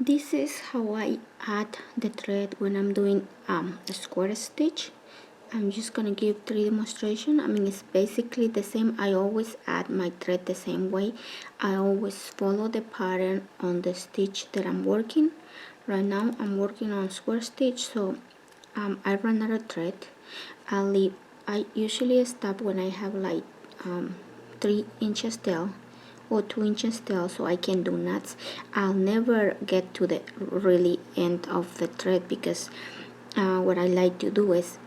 This is how I add the thread when I'm doing a square stitch. I'm just gonna give 3 demonstration. I mean, it's basically the same. I always add my thread the same way. I always follow the pattern on the stitch that I'm working. Right now I'm working on square stitch, so I run out of thread. I usually stop when I have like 3 inches tail or 2 inches tail, so I can do knots. I'll never get to the really end of the thread, because what I like to do is,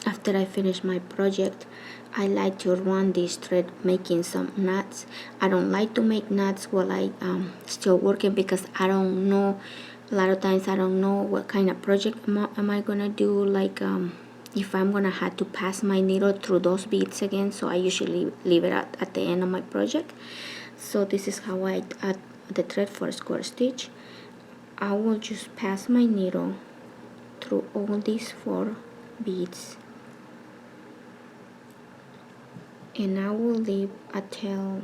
after I finish my project, I like to run this thread making some knots. I don't like to make knots while I still working, because I don't know, a lot of times I don't know what kind of project am I gonna do, like if I'm gonna have to pass my needle through those beads again. So I usually leave it at the end of my project. So this is how I add the thread for a square stitch. I will just pass my needle through all these 4 beads, and I will leave a tail,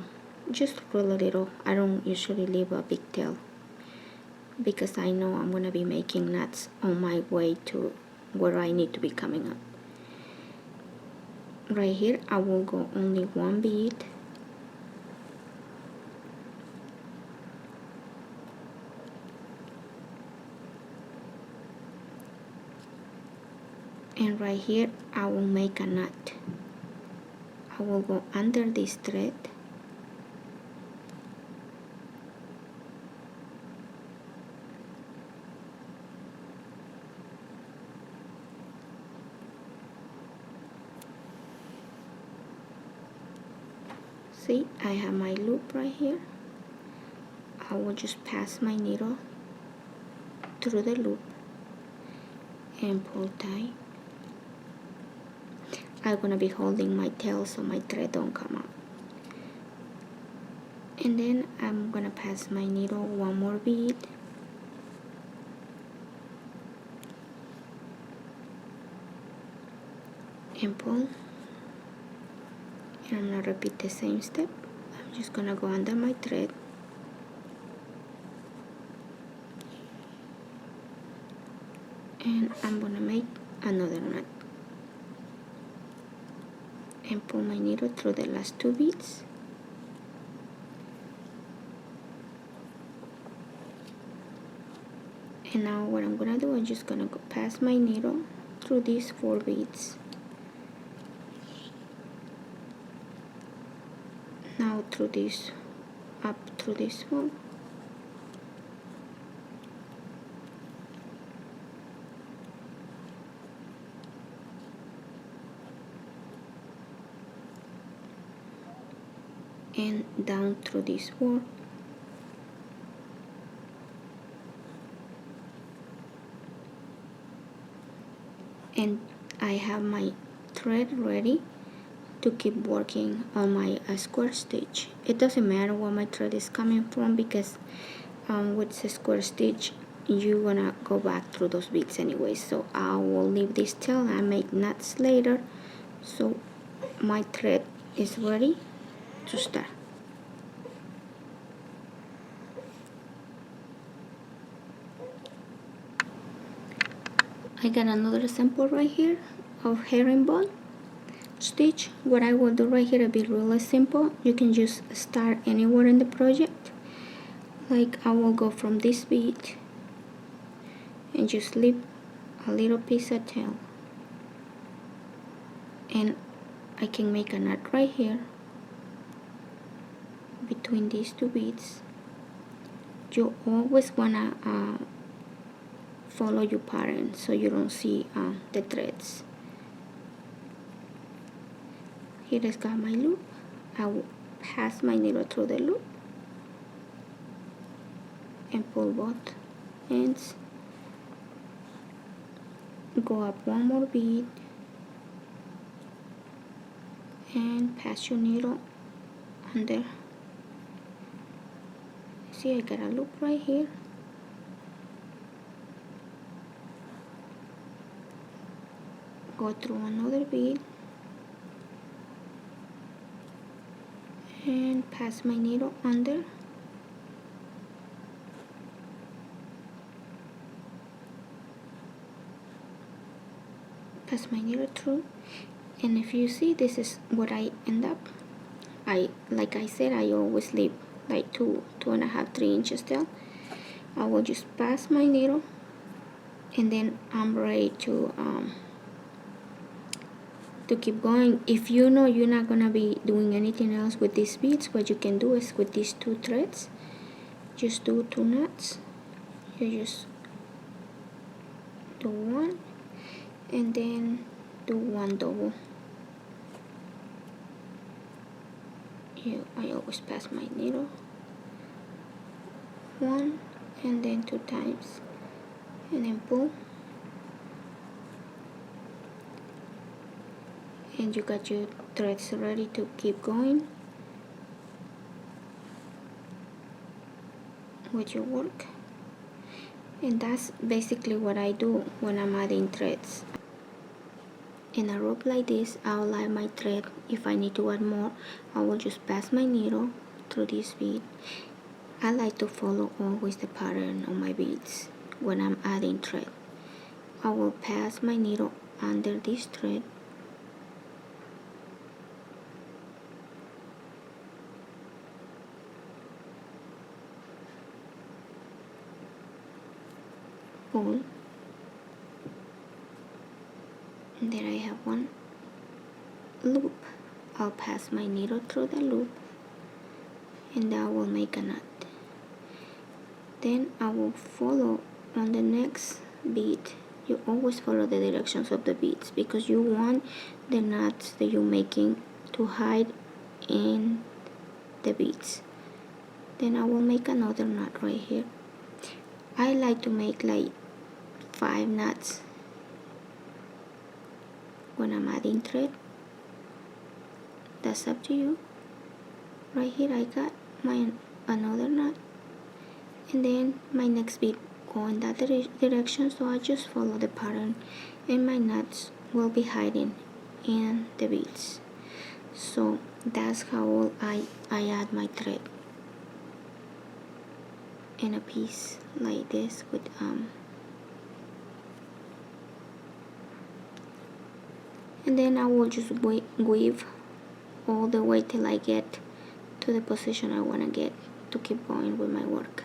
just really little. I don't usually leave a big tail, because I know I'm gonna be making knots on my way to where I need to be coming up. Right here I will go only 1 bead, and right here I will make a knot. I will go under this thread, see, I have my loop right here. I will just pass my needle through the loop and pull tight. I'm gonna be holding my tail so my thread don't come out. And then I'm gonna pass my needle 1 more bead, and pull. And I'm gonna repeat the same step. I'm just gonna go under my thread, and I'm gonna make another knot and pull my needle through the last 2 beads, and now what I'm gonna do, I'm just gonna go past my needle through these 4 beads, now through this, up through this one, and down through this one, and I have my thread ready to keep working on my square stitch. It doesn't matter where my thread is coming from, because with the square stitch you're gonna go back through those beads anyway. So I will leave this till I make knots later. So my thread is ready to start. I got another sample right here of herringbone stitch. What I will do right here will be really simple. You can just start anywhere in the project. Like I will go from this bead and just leave a little piece of tail, and I can make a knot right here between these 2 beads. You always wanna follow your pattern so you don't see the threads. Here is got my loop. I will pass my needle through the loop and pull both ends. Go up 1 more bead and pass your needle under. See, I got a loop right here. Go through another bead and pass my needle under, pass my needle through, and if you see, this is what I end up. Like I said, I always leave like 2.5, 3 inches there. I will just pass my needle, and then I'm ready to keep going. If you know you're not gonna be doing anything else with these beads, what you can do is with these 2 threads, just do 2 knots. You just do 1 and then do 1 double. I always pass my needle 1 and then 2 times, and then pull, and you got your threads ready to keep going with your work. And that's basically what I do when I'm adding threads. In a rope like this, I'll add my thread. If I need to add more, I will just pass my needle through this bead. I like to follow always the pattern on my beads when I'm adding thread. I will pass my needle under this thread, pull, and there I have 1 loop. I'll pass my needle through the loop, and that will make a knot. Then I will follow on the next bead. You always follow the directions of the beads because you want the knots that you're making to hide in the beads. Then I will make another knot right here. I like to make like 5 knots when I'm adding thread. That's up to you. Right here I got my another knot, and then my next bead go in that direction, so I just follow the pattern, and my knots will be hiding in the beads. So that's how I add my thread in a piece like this with and then I will just weave all the way till I get to the position I want to get to keep going with my work.